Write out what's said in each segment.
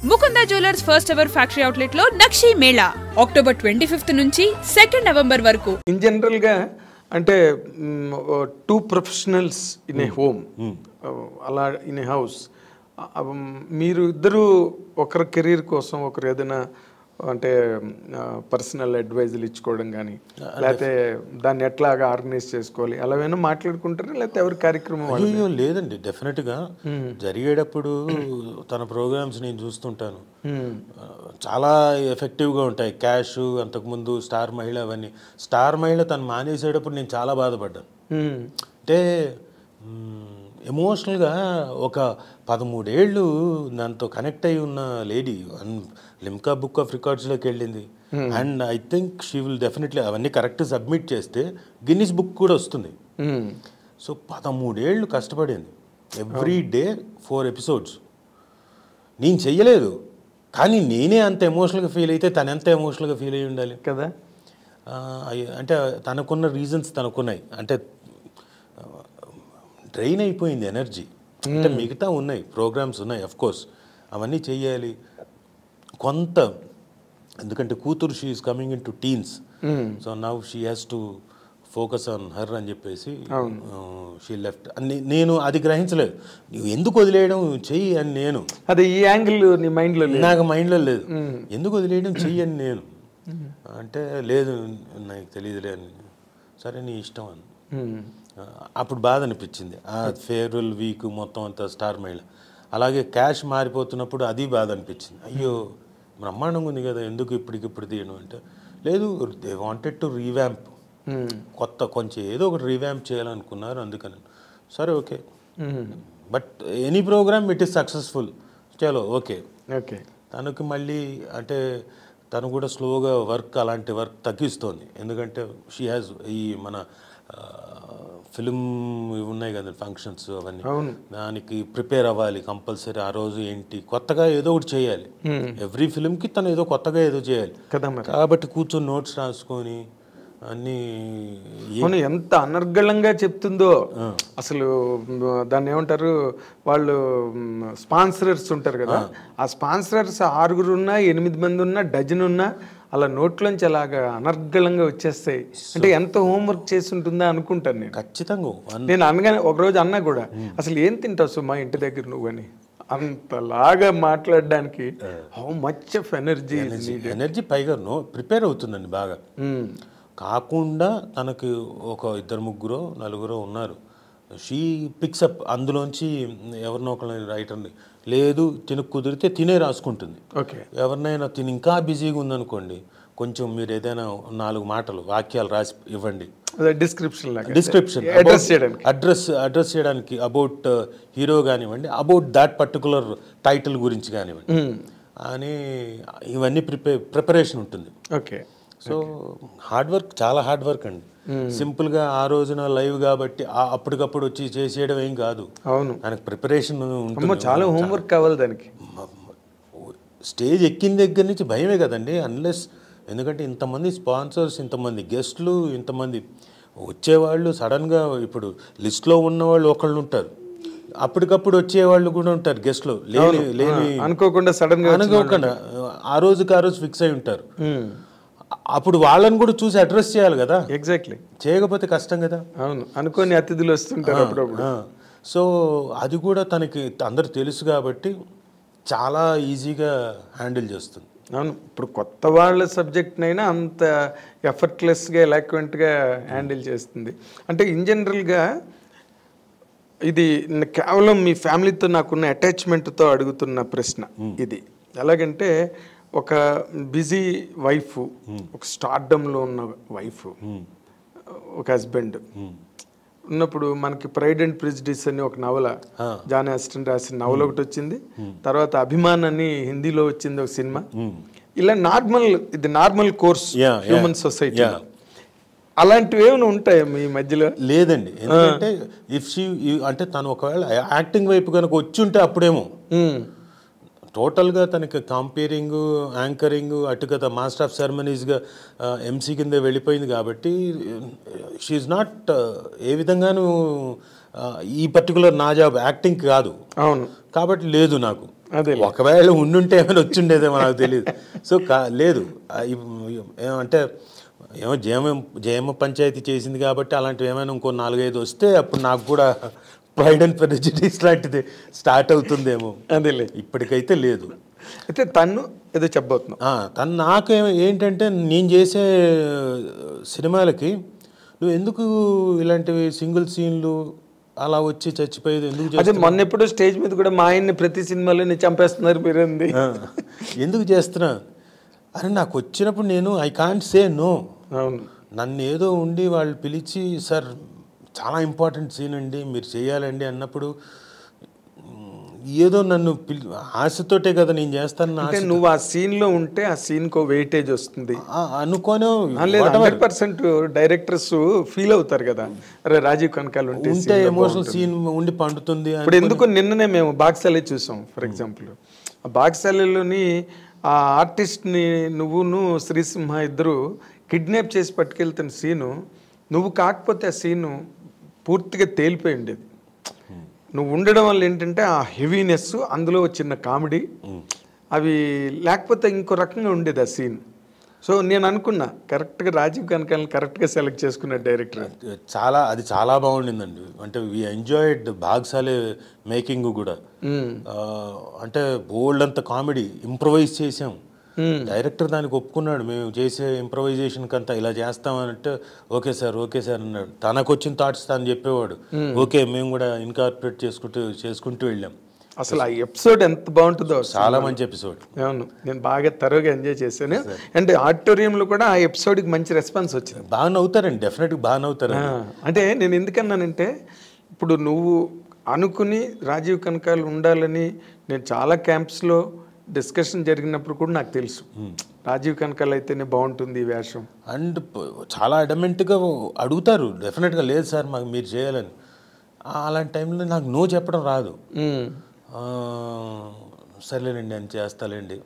Mukunda jewellers first ever factory outlet లో నక్షి Mela October 25th నుంచి 2 November వరకు. ఇన్ జనరల్ గా అంటే 2 ప్రొఫెషనల్స్ ఇన్ ఏ హోమ్, అలా ఇన్ ఏ హౌస్, మీరు ఇద్దరు ఒకరి కెరీర్ కోసం ఒకరు ఏదైనా అంటే పర్సనల్ అడ్వైజులు ఇచ్చుకోవడం కానీ, లేకపోతే దాన్ని ఎట్లాగా ఆర్గనైజ్ చేసుకోవాలి అలా ఏమైనా మాట్లాడుకుంటారా, లేకపోతే ఎవరి కార్యక్రమం? అయ్యో లేదండి, డెఫినెట్గా జరిగేటప్పుడు తన ప్రోగ్రామ్స్ నేను చూస్తుంటాను, చాలా ఎఫెక్టివ్గా ఉంటాయి. క్యాష్, అంతకుముందు స్టార్ మహిళ, అవన్నీ. స్టార్ మహిళ తను మానేసేటప్పుడు నేను చాలా బాధపడ్డాను. అంటే ఎమోషనల్గా ఒక 13 ఏళ్ళు దాంతో కనెక్ట్ అయి ఉన్న లేడీ లిమ్కా బుక్ ఆఫ్ రికార్డ్స్లోకి వెళ్ళింది. And I think she will definitely అవన్నీ కరెక్ట్ సబ్మిట్ చేస్తే గిన్నిస్ బుక్ కూడా వస్తుంది. సో 13 ఏళ్ళు కష్టపడింది, ఎవ్రీ డే 4 ఎపిసోడ్స్. నేను చెయ్యలేదు, కానీ నేనే అంత ఎమోషనల్గా ఫీల్ అయితే తను ఎంత ఎమోషనల్గా ఫీల్ అయ్యి ఉండాలి కదా. అంటే తనకున్న రీజన్స్ తనకున్నాయి. అంటే డ్రైన్ అయిపోయింది ఎనర్జీ. అంటే మిగతా ఉన్నాయి, ప్రోగ్రామ్స్ ఉన్నాయి, అఫ్కోర్స్ అవన్నీ చెయ్యాలి కొంత. ఎందుకంటే కూతురు she is coming in to teens, so now she has to focus on her అని చెప్పేసి షీ లెఫ్ట్. నేను అది గ్రహించలేదు. నువ్వు ఎందుకు వదిలేయడం, చెయ్యి అని నేను. అదే ఈ యాంగిల్ నీ మైండ్లో? నాకు మైండ్లో లేదు. ఎందుకు వదిలేయడం, చెయ్యి అని నేను అంటే, లేదు నాకు తెలియదులే అని. సరే నీ ఇష్టం అని. అప్పుడు బాధ అనిపించింది. ఆ ఫేర్వెల్ వీక్ మొత్తం అంతా స్టార్ మహిళ. అలాగే క్యాష్ మారిపోతున్నప్పుడు అది బాధ అనిపించింది. అయ్యో బ్రహ్మాండంగా ఉంది కదా, ఎందుకు ఇప్పటికిప్పుడు తీయడం అంటే, లేదు దే వాంటెడ్ టు రీవ్యాంప్, కొత్త కొంచెం ఏదో ఒకటి రీవ్యాంప్ చేయాలనుకున్నారు, అందుకని. సరే okay, but any programme it is successful, చలో ఓకే. ఓకే, తనకు మళ్ళీ అంటే తను కూడా స్లోగా వర్క్, అలాంటి వర్క్ తగ్గిస్తోంది. ఎందుకంటే షీ హ్యాస్ ఈ మన ఫిలిం ఉన్నాయి కదా ఫంక్షన్స్, అవన్నీ దానికి ప్రిపేర్ అవ్వాలి కంపల్సరీ. ఆ రోజు ఏంటి కొత్తగా ఏదో ఒకటి చేయాలి, ఎవ్రీ ఫిలింకి తను ఏదో కొత్తగా ఏదో చేయాలి కదా. కాబట్టి కూర్చొని నోట్స్ రాసుకొని అన్నీ ఎంత అనర్గళంగా చెప్తుందో అసలు. దాన్ని ఏమంటారు వాళ్ళు, స్పాన్సరర్స్ ఉంటారు కదా, ఆ స్పాన్సరర్స్ 6 ఉన్నా 8 మంది ఉన్నా డజన్ ఉన్నా అలా నోట్లోంచి అలాగా అనర్గళంగా వచ్చేస్తాయి. అంటే ఎంత హోంవర్క్ చేసి ఉంటుందా అనుకుంటాను నేను. ఖచ్చితంగా నేను అనగానే ఒకరోజు అన్నా కూడా, అసలు ఏం తింటావు సుమా ఇంటి దగ్గర నువ్వు అని, అంతలాగా మాట్లాడడానికి హౌ మచ్ ఆఫ్ ఎనర్జీ పైగా ప్రిపేర్ అవుతుందండి బాగా. కాకుండా తనకి ఒక 2 4 ఉన్నారు, షీ పిక్సప్ అందులోంచి ఎవరినో ఒకరిని రైటర్ని. లేదు తినకు కుదిరితే తినే రాసుకుంటుంది. ఓకే, ఎవరినైనా తిని ఇంకా బిజీగా ఉందనుకోండి, కొంచెం మీరు ఏదైనా 4 మాటలు వాక్యాలు రాసి ఇవ్వండి, డిస్క్రిప్షన్ అడ్రస్ చేయడానికి, అబౌట్ హీరో కానివ్వండి, అబౌట్ దాట్ పర్టికులర్ టైటిల్ గురించి కానివ్వండి అని, ఇవన్నీ ప్రిపరేషన్ ఉంటుంది. ఓకే, సో హార్డ్ వర్క్, చాలా హార్డ్ వర్క్ అండి. సింపుల్గా ఆ రోజున లైవ్ కాబట్టి అప్పటికప్పుడు వచ్చి చేసేయడం ఏం కాదు. అవును, దానికి ప్రిపరేషన్ ఉంటుంది, చాలా హోంవర్క్ కావాలి దానికి. స్టేజ్ ఎక్కిన దగ్గర నుంచి భయమే కదండి, అన్లెస్, ఎందుకంటే ఇంతమంది స్పాన్సర్స్, ఇంతమంది గెస్ట్లు, ఇంతమంది వచ్చేవాళ్ళు. సడన్గా ఇప్పుడు లిస్ట్లో ఉన్నవాళ్ళు ఒకళ్ళు ఉంటారు, అప్పటికప్పుడు వచ్చేవాళ్ళు కూడా ఉంటారు గెస్ట్లు, లేని అనుకోకుండా సడన్గా అనుకోకుండా ఆ రోజుకి ఆ రోజు ఫిక్స్ అయి ఉంటారు. అప్పుడు వాళ్ళని కూడా చూసి అడ్రస్ చేయాలి కదా. ఎగ్జాక్ట్లీ, చేయకపోతే కష్టం కదా. అవును, అనుకోని అతిథులు వస్తుంటారు అప్పుడప్పుడు. సో అది కూడా తనకి అందరు తెలుసు కాబట్టి చాలా ఈజీగా హ్యాండిల్ చేస్తుంది. అవును, ఇప్పుడు కొత్త వాళ్ళ సబ్జెక్ట్నైనా అంత ఎఫర్ట్లెస్గా ఎలాక్వెంట్గా హ్యాండిల్ చేస్తుంది. అంటే ఇన్ జనరల్గా ఇది కేవలం మీ ఫ్యామిలీతో నాకున్న అటాచ్మెంట్తో అడుగుతున్న ప్రశ్న ఇది. ఎలాగంటే ఒక బిజీ వైఫ్, ఒక స్టార్డమ్లో ఉన్న వైఫ్, ఒక హస్బెండ్ ఉన్నప్పుడు మనకి ప్రైడ్ అండ్ ప్రెజుడిస్ అని ఒక నవల, జాన్ ఆస్టన్ రాసిన నవల ఒకటి వచ్చింది. తర్వాత అభిమాన్ అని హిందీలో వచ్చింది ఒక సినిమా. ఇలా ఇది నార్మల్ కోర్స్ హ్యూమన్ సొసైటీ. అలాంటివి ఏమైనా ఉంటాయి మీ మధ్యలో? లేదండి, ఎందుకంటే అంటే తను ఒకవేళ యాక్టింగ్ వైపు కనుక వచ్చి ఉంటే అప్పుడేమో టోటల్గా తనకి కంపేరింగ్, యాంకరింగ్, అటు కదా మాస్టర్ ఆఫ్ సెరమనీస్గా ఎంసీ కింద వెళ్ళిపోయింది కాబట్టి షీఈ్ నాట్ ఏ విధంగానూ ఈ పర్టికులర్ నా జాబ్ యాక్టింగ్ కాదు. అవును కాబట్టి లేదు నాకు. అదే ఒకవేళ ఉండుంటే ఏమైనా వచ్చిండేదేమో నాకు తెలియదు. సో లేదు ఏమంటే ఏమో జయమ్మ పంచాయతీ చేసింది కాబట్టి అలాంటివి ఏమైనా ఇంకో 4-5 వస్తే అప్పుడు నాకు కూడా ప్రైడ్ అండ్ ప్రెజుడిస్ లాంటిది స్టార్ట్ అవుతుందేమో. అదేలే, ఇప్పటికైతే లేదు. అయితే తను ఏదో చెప్పబోతున్నావు. తను నాకు ఏంటంటే నేను చేసే సినిమాలకి నువ్వు ఎందుకు ఇలాంటివి సింగిల్ సీన్లు అలా వచ్చి చచ్చిపోయేది ఎందుకు? అదే మొన్న ఎప్పుడు స్టేజ్ మీద కూడా మా ఆయన్ని ప్రతి సినిమాలో చంపేస్తున్నారు మీరేంది, ఎందుకు చేస్తున్నా? అరే నాకు వచ్చినప్పుడు నేను ఐ కాంట్ సే నో. అవును, నన్ను ఏదో ఉండి వాళ్ళు పిలిచి సార్ చాలా ఇంపార్టెంట్ సీన్ అండి మీరు చేయాలండి అన్నప్పుడు ఏదో నన్ను ఆశతోటే కదా నేను చేస్తాను. అంటే నువ్వు ఆ సీన్లో ఉంటే ఆ సీన్కో వెయిటేజ్ వస్తుంది అనుకోను. 100% డైరెక్టర్స్ ఫీల్ అవుతారు కదా, అరే రాజీవ్ కనకాల ఉంటే ఎమోషనల్ సీన్ ఉండి పండుతుంది. ఇప్పుడు ఎందుకు నిన్ననే మేము బాక్సాలే చూసాం ఫర్ ఎగ్జాంపుల్. ఆ బాక్సాలలోని ఆ ఆర్టిస్ట్ని నువ్వును శ్రీసింహ ఇద్దరు కిడ్నాప్ చేసి పట్టుకెళ్తున్న సీను, నువ్వు కాకపోతే ఆ సీను పూర్తిగా తేలిపోయి ఉండేది. నువ్వు ఉండడం వల్ల ఏంటంటే ఆ హెవీనెస్, అందులో చిన్న కామెడీ, అవి లేకపోతే ఇంకో రకంగా ఉండేది ఆ సీన్. సో నేను అనుకున్నా కరెక్ట్గా రాజీవ్ కనకాలని కరెక్ట్గా సెలెక్ట్ చేసుకున్న డైరెక్టర్. అది చాలా బాగుండిందండి. అంటే వి ఎంజాయిడ్ బాగ్సాలే మేకింగ్ కూడా. అంటే బోల్డ్ అంత కామెడీ ఇంప్రొవైజ్ చేసాం. డైరెక్టర్ దానికి ఒప్పుకున్నాడు, మేము చేసే ఇంప్రొవైజేషన్కి అంతా ఇలా చేస్తామనంటే ఓకే సార్ అన్నాడు. తనకు వచ్చిన థాట్స్ తను చెప్పేవాడు, ఓకే మేము కూడా ఇన్కార్పొరేట్ చేసుకుంటూ వెళ్ళాం. అసలు ఆ ఎపిసోడ్ ఎంత బాగుంటుందో, చాలా మంచి ఎపిసోడ్. అవును, నేను బాగా తరోగా ఎంజాయ్ చేశాను. అంటే ఆడిటోరియంలో కూడా ఆ ఎపిసోడ్కి మంచి రెస్పాన్స్ వచ్చింది. బాగా నవ్వుతారండి, డెఫినెట్గా బాగా నవ్వుతారు. అంటే నేను ఎందుకన్నానంటే ఇప్పుడు నువ్వు అనుకుని రాజీవ్ కనకాల ఉండాలని నేను చాలా క్యాంప్స్లో డిస్కషన్ జరిగినప్పుడు కూడా నాకు తెలుసు రాజీవ్ కనకాల అయితేనే బాగుంటుంది ఈ వేషం. అండ్ చాలా అడమెంట్గా అడుగుతారు డెఫినెట్గా, లేదు సార్ మాకు మీరు చేయాలని. అలాంటి టైంలో నాకు నో చెప్పడం రాదు. సర్లేనండి అని చేస్తాలేండి.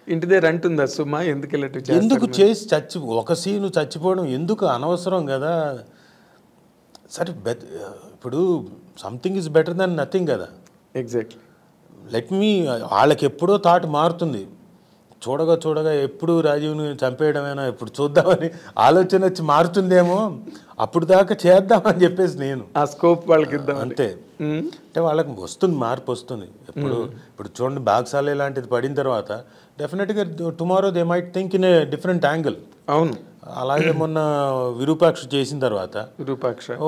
ఇంటి దగ్గర అంటుందా సుమా ఎందుకు చేసి ఒక సీను చచ్చిపోవడం ఎందుకు, అనవసరం కదా. సరే ఇప్పుడు something is better than nothing కదా. ఎగ్జాక్ట్లీ. వాళ్ళకి ఎప్పుడో థాట్ మారుతుంది, చూడగా ఎప్పుడు రాజీవ్ని చంపేయడమేనా ఇప్పుడు చూద్దామని ఆలోచన వచ్చి మారుతుందేమో, అప్పుడు దాకా చేద్దామని చెప్పేసి నేను ఆ స్కోప్ వాళ్ళకి ఇద్దాం అంతే. అంటే వాళ్ళకి వస్తుంది, మార్పు వస్తుంది. ఇప్పుడు చూడండి బాగ్సాలే లాంటిది పడిన తర్వాత డెఫినెట్గా tomorrow they might think in a different angle. అవును, అలాగే మొన్న విరూపాక్ష చేసిన తర్వాత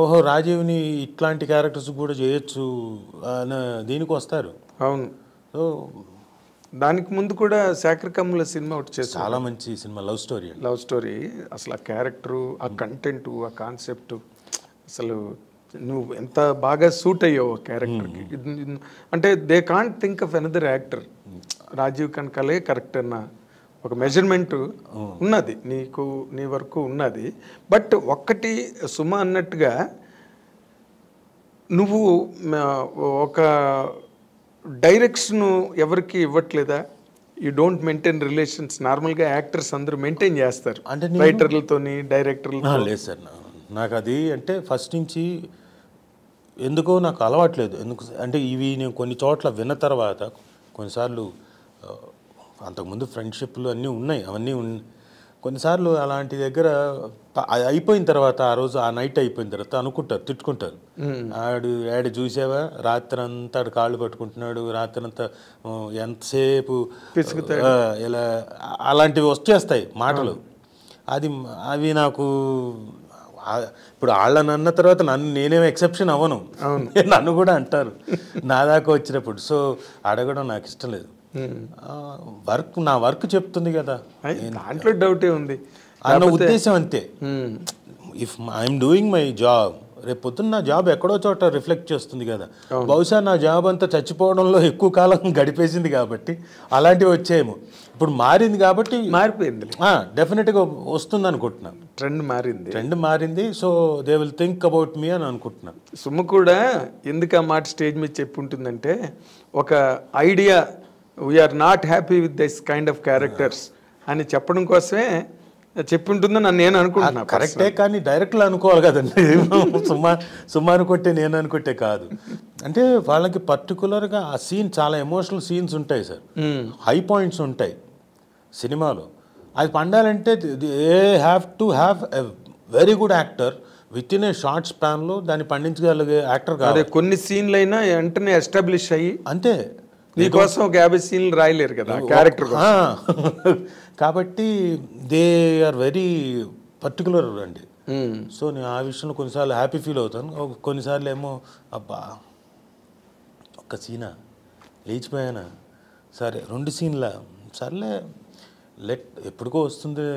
ఓహో రాజీవ్ని ఇట్లాంటి క్యారెక్టర్స్ కూడా చేయొచ్చు అని దీనికి వస్తారు. అవును. సో దానికి ముందు కూడా శాఖరకమ్ముల సినిమా ఒకటి చేసి చాలా మంచి సినిమా, లవ్ స్టోరీ. అసలు ఆ క్యారెక్టరు, ఆ కంటెంట్, ఆ కాన్సెప్ట్, అసలు నువ్వు ఎంత బాగా సూట్ అయ్యావు ఆ క్యారెక్టర్కి. అంటే they can't think of another actor. Rajeev కనకాలే కరెక్ట్ అన్న ఒక మెజర్మెంట్ ఉన్నది నీకు, నీ వరకు ఉన్నది. బట్ ఒక్కటి సుమ అన్నట్టుగా నువ్వు ఒక డైరెక్షన్ ఎవరికి ఇవ్వట్లేదా? You don't maintain relations. నార్మల్గా యాక్టర్స్ అందరూ మెయింటైన్ చేస్తారు, అంటే రైటర్లతోని డైరెక్టర్లతో. లేదు సార్, నాకు అది అంటే ఫస్ట్ నుంచి ఎందుకో నాకు అలవాట్లేదు. ఎందుకు అంటే ఇవి నేను కొన్ని చోట్ల విన్న తర్వాత కొన్నిసార్లు, అంతకుముందు ఫ్రెండ్షిప్లు అన్నీ ఉన్నాయి, అవన్నీ కొన్నిసార్లు అలాంటి దగ్గర అయిపోయిన తర్వాత ఆ నైట్ అయిపోయిన తర్వాత అనుకుంటారు, తిట్టుకుంటారు. ఆడు చూసావా రాత్రి అంతా ఆడు కాళ్ళు పట్టుకుంటున్నాడు, రాత్రి అంతా ఎంతసేపు ఇలా అలాంటివి వచ్చేస్తాయి మాటలు. అవి నాకు ఇప్పుడు వాళ్ళని అన్న తర్వాత నేనేం ఎక్సెప్షన్ అవ్వను, నన్ను కూడా అంటారు నా దాకా వచ్చినప్పుడు. సో అడగడం నాకు ఇష్టం లేదు. నా వర్క్ చెప్తుంది కదా, దాంట్లో డౌటే ఉంది అన్న ఉద్దేశం అంతే. If I'm doing my job, రేపు పొద్దున్న నా జాబ్ ఎక్కడో చోట రిఫ్లెక్ట్ చేస్తుంది కదా. బహుశా నా జాబ్ అంతా చచ్చిపోవడంలో ఎక్కువ కాలం గడిపేసింది కాబట్టి అలాంటివి వచ్చాయేమో. ఇప్పుడు మారింది కాబట్టి మారిపోయింది, డెఫినెట్గా వస్తుంది అనుకుంటున్నా. ట్రెండ్ మారింది. So they will think about me అని అనుకుంటున్నాను. సుమ్ము కూడా ఎందుకు ఆ మాట స్టేజ్ మీద చెప్పి ఉంటుందంటే, ఒక idea we are not happy with this kind of characters అని చెప్పడం కోసమే చెప్పుంటుందని నేను అనుకుంటున్నా. కరెక్టే, కానీ డైరెక్ట్లో అనుకోవాలి కదండి. సుమారు కొట్టే నేను అనుకుంటే కాదు. అంటే వాళ్ళకి పర్టికులర్గా ఆ సీన్ చాలా ఎమోషనల్ సీన్స్ ఉంటాయి సార్, హై పాయింట్స్ ఉంటాయి సినిమాలో. అది పండాలంటే they have to have a very good actor with in a short స్పాన్లో దాన్ని పండించగలిగే యాక్టర్ కాదు. కొన్ని సీన్లు అయినా వెంటనే ఎస్టాబ్లిష్ అయ్యి అంతే. నీకోసం ఒక 50 సీన్లు రాయలేరు కదా క్యారెక్టర్. కాబట్టి దే ఆర్ వెరీ పర్టికులర్ అండి. సో నేను ఆ విషయంలో కొన్నిసార్లు హ్యాపీ ఫీల్ అవుతాను, కొన్నిసార్లు ఏమో అబ్బా ఒక్క సీనా లేచిపోయానా, సరే 2 సీన్ల సర్లే ఎప్పటికో వస్తుంది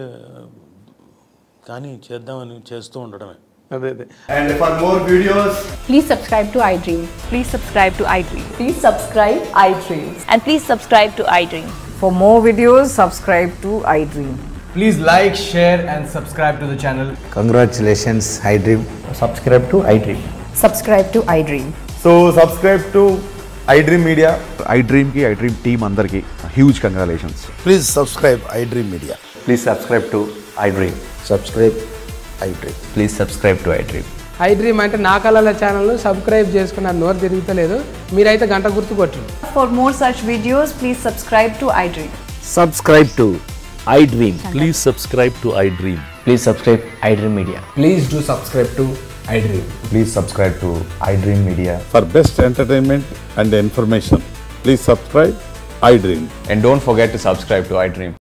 కానీ చేద్దామని చేస్తూ ఉండడమే. అదే. And for more videos, please subscribe to iDream. Please subscribe to iDream. Please subscribe iDream. And please subscribe to iDream. For more videos, subscribe to iDream. please like, share and subscribe to the channel. Congratulations, iDream. Subscribe to iDream. Subscribe to iDream. So subscribe to iDream Media. iDream ki iDream team andarki huge congratulations. Please subscribe iDream Media. Please subscribe to iDream. Subscribe iDream. Please subscribe to iDream. iDream అంటే నా కళల channel subscribe చేసుకున్న నోరు తిరుగుతలేదు, మీరైతే గంట గుర్తు కొట్టండి. For more such videos, please subscribe to iDream. Subscribe to iDream. Please subscribe to iDream. Please subscribe iDream Media. Please do subscribe to iDream. Please subscribe to iDream Media. For best entertainment and information, please subscribe iDream. And don't forget to subscribe to iDream.